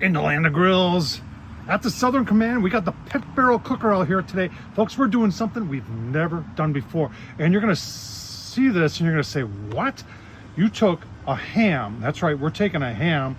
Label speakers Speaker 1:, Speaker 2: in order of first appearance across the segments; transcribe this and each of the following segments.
Speaker 1: in the land of grills. At the Southern Command, we got the pit barrel cooker out here today. Folks, we're doing something we've never done before. And you're gonna see this and you're gonna say, what? You took a ham. That's right, we're taking a ham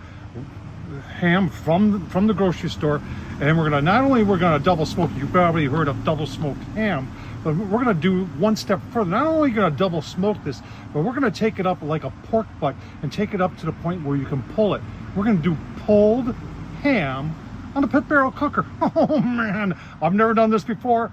Speaker 1: from the grocery store, and we're gonna double smoke. You probably heard of double smoked ham, but we're gonna do one step further. Not only gonna double smoke this, but we're gonna take it up like a pork butt and take it up to the point where you can pull it. We're gonna do pulled ham on the pit barrel cooker. Oh man, I've never done this before.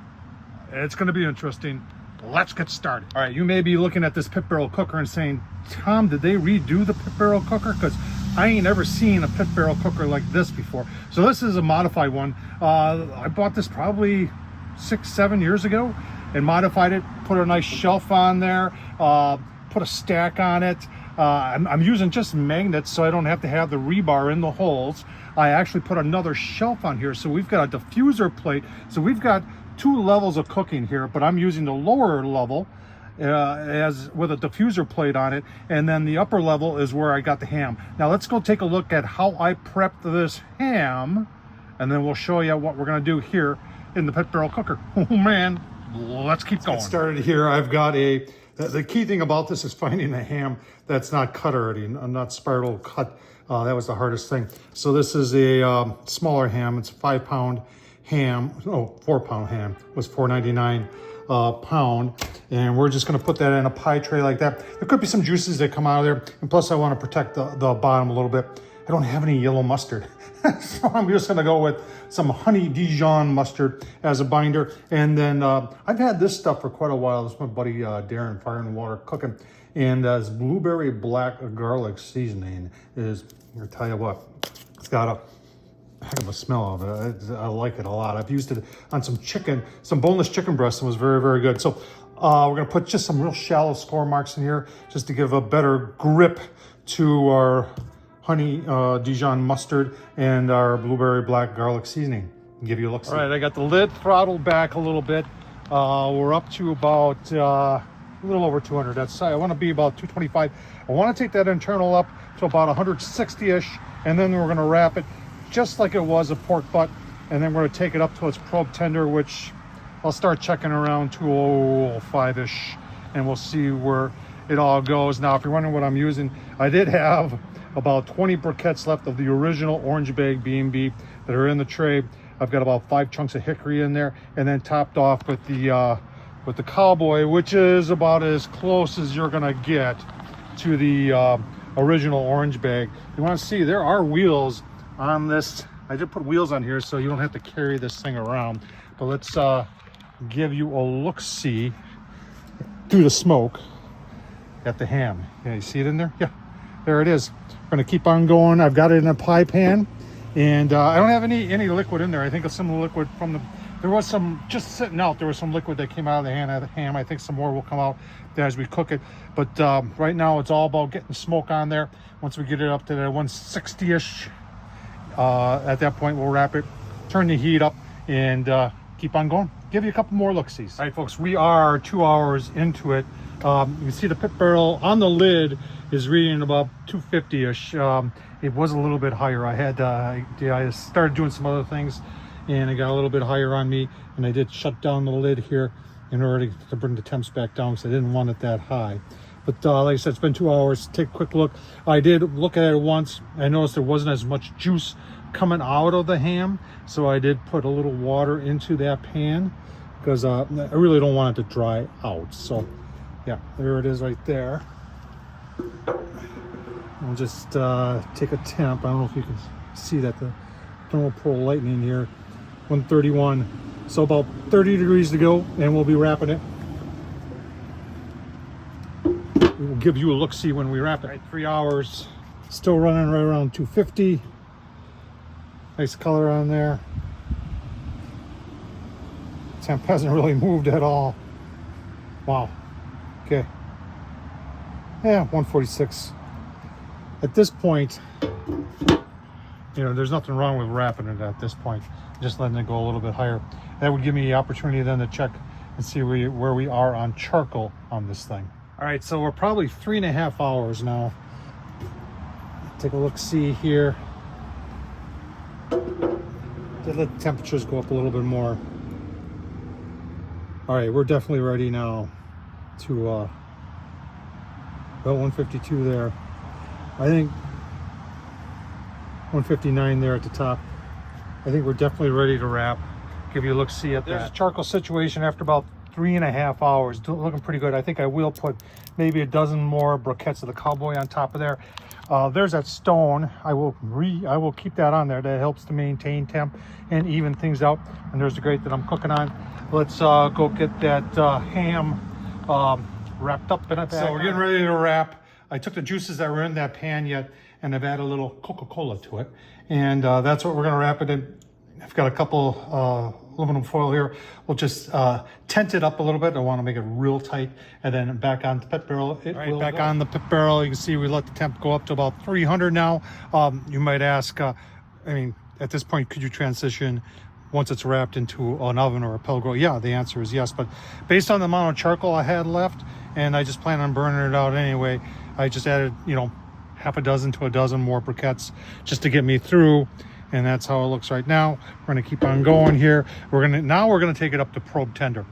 Speaker 1: It's gonna be interesting. Let's get started. All right, you may be looking at this pit barrel cooker and saying, Tom, did they redo the pit barrel cooker? Because I ain't ever seen a pit barrel cooker like this before. So this is a modified one. I bought this probably 6-7 years ago and modified it, put a nice shelf on there, put a stack on it. I'm using just magnets so I don't have to have the rebar in the holes. I actually put another shelf on here, so we've got a diffuser plate. So we've got 2 levels of cooking here, but I'm using the lower level as with a diffuser plate on it, and then the upper level is where I got the ham. Now let's go take a look at how I prepped this ham, and then we'll show you what we're gonna do here in the pit barrel cooker. Oh man, let's keep going. Get started here. I've got the key thing about this is finding a ham that's not cut already, not spiral cut. That was the hardest thing. So this is a smaller ham. It's a 5-pound ham. Oh, 4-pound ham. It was $4.99 pound. And we're just gonna put that in a pie tray like that. There could be some juices that come out of there. And plus I wanna protect the bottom a little bit. I don't have any yellow mustard. So I'm just gonna go with some honey Dijon mustard as a binder. And then I've had this stuff for quite a while. This is my buddy Darren, Fire and Water Cooking. And this blueberry black garlic seasoning is, I'm gonna tell you what, it's got a heck of a smell of it. I like it a lot. I've used it on some chicken, some boneless chicken breast, and it was very, very good. So we're gonna put just some real shallow score marks in here just to give a better grip to our honey Dijon mustard and our blueberry black garlic seasoning. Give you a look. All right, I got the lid throttled back a little bit. We're up to about a little over 200. I want to be about 225. I want to take that internal up to about 160-ish, and then we're going to wrap it just like it was a pork butt, and then we're going to take it up to its probe tender, which I'll start checking around 205-ish, and we'll see where it all goes. Now, if you're wondering what I'm using, I did have about 20 briquettes left of the original orange bag B&B that are in the tray. I've got about 5 chunks of hickory in there, and then topped off with the cowboy, which is about as close as you're gonna get to the original orange bag. You want to see there are wheels on this. I did put wheels on here so you don't have to carry this thing around. But let's give you a look-see through the smoke at the ham. Yeah, you see it in there? Yeah, there it is. We're gonna keep on going. I've got it in a pie pan, and I don't have any liquid in there. I think it's some liquid from the, there was some just sitting out. There was some liquid that came out of the ham. I think some more will come out as we cook it. But right now it's all about getting smoke on there. Once we get it up to the 160-ish, at that point we'll wrap it, turn the heat up, and keep on going. Give you a couple more look-sees. All right, folks, we are 2 hours into it. You can see the pit barrel on the lid is reading about 250-ish. It was a little bit higher. I started doing some other things, and it got a little bit higher on me, and I did shut down the lid here in order to bring the temps back down because I didn't want it that high. But like I said, it's been 2 hours. Take a quick look. I did look at it once. I noticed there wasn't as much juice coming out of the ham, so I did put a little water into that pan because I really don't want it to dry out. So yeah, there it is right there. I'll just take a temp. I don't know if you can see that, the thermal pro lightning here, 131. So about 30 degrees to go, and we'll be wrapping it. We will give you a look-see when we wrap it. Right, 3 hours, still running right around 250. Nice color on there. Temp hasn't really moved at all. Wow. Okay. Yeah, 146. At this point, you know, there's nothing wrong with wrapping it at this point. Just letting it go a little bit higher. That would give me the opportunity then to check and see where we are on charcoal on this thing. All right, so we're probably 3.5 hours now. Take a look, see here. let the temperatures go up a little bit more. All right, we're definitely ready now to about 152 there. I think 159 there at the top. I think we're definitely ready to wrap. Give you a look, see at that. There's a charcoal situation after about 3.5 hours. Looking pretty good. I think I will put maybe a dozen more briquettes of the cowboy on top of there. There's that stone. I will keep that on there. That helps to maintain temp and even things out. And there's the grate that I'm cooking on. Let's go get that ham wrapped up in it. So we're getting ready to wrap. I took the juices that were in that pan yet, and I've added a little Coca-Cola to it. And that's what we're gonna wrap it in. I've got a couple aluminum foil here. We'll just tent it up a little bit. I want to make it real tight, and then back on the pit barrel. Back on the pit barrel. You can see we let the temp go up to about 300 now. You might ask, I mean, at this point, could you transition once it's wrapped into an oven or a pellet grill? Yeah, the answer is yes. But based on the amount of charcoal I had left, and I just plan on burning it out anyway, I just added, you know, half a dozen to a dozen more briquettes just to get me through. And that's how it looks right now. We're gonna keep on going here. We're gonna take it up to probe tender.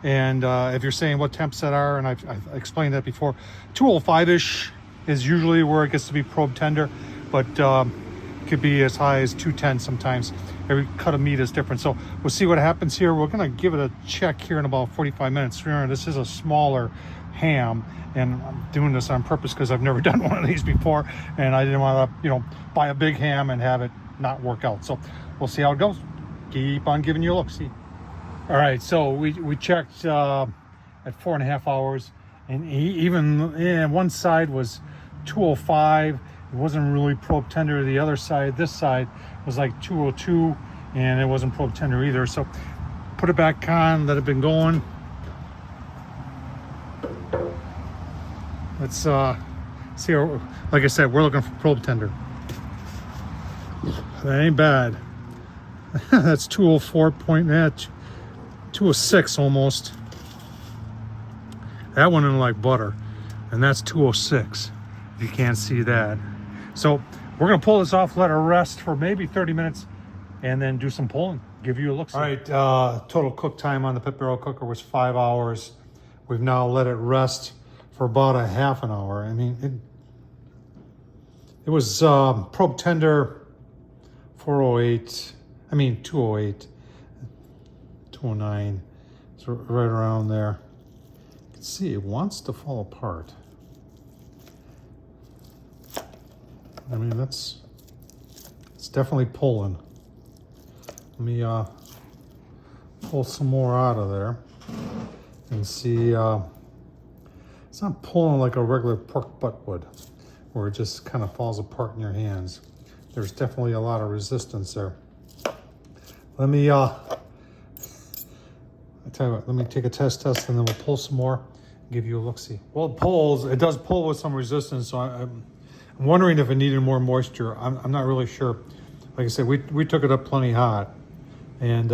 Speaker 1: And if you're saying what temps that are, and I've explained that before, 205-ish is usually where it gets to be probe tender, but it could be as high as 210 sometimes. Every cut of meat is different. So we'll see what happens here. We're gonna give it a check here in about 45 minutes. Remember, this is a smaller ham, and I'm doing this on purpose because I've never done one of these before, and I didn't want to, you know, buy a big ham and have it not work out. So we'll see how it goes. Keep on giving you a look. See. All right, so we checked at 4.5 hours, and even one side was 205. It wasn't really probe tender. The other side, this side, was like 202, and it wasn't probe tender either. So put it back on, let it been going. Let's see how, like I said, we're looking for probe tender. That ain't bad. That's 204 point, 206 almost. That went in like butter, and that's 206, if you can't see that. So we're gonna pull this off, let it rest for maybe 30 minutes, and then do some pulling, give you a look. All right, total cook time on the pit barrel cooker was 5 hours. We've now let it rest for about a half an hour. I mean, it was probe tender 408, I mean 208, 209, it's right around there. You can see it wants to fall apart. I mean, it's definitely pulling. Let me pull some more out of there and see. It's not pulling like a regular pork butt would, where it just kind of falls apart in your hands. There's definitely a lot of resistance there. Let me, I tell you what, let me take a test and then we'll pull some more and give you a look-see. Well, it pulls, it does pull with some resistance, so I'm wondering if it needed more moisture. I'm not really sure. Like I said, we took it up plenty hot, and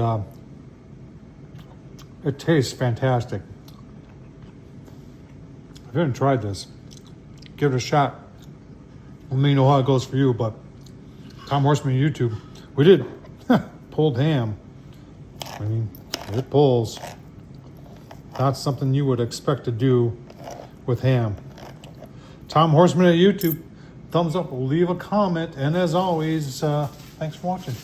Speaker 1: it tastes fantastic. If you haven't tried this, give it a shot. Let me know how it goes for you, but Tom Horsman YouTube, we did pulled ham. I mean, it pulls. Not something you would expect to do with ham. Tom Horsman at YouTube, thumbs up, leave a comment, and as always, thanks for watching.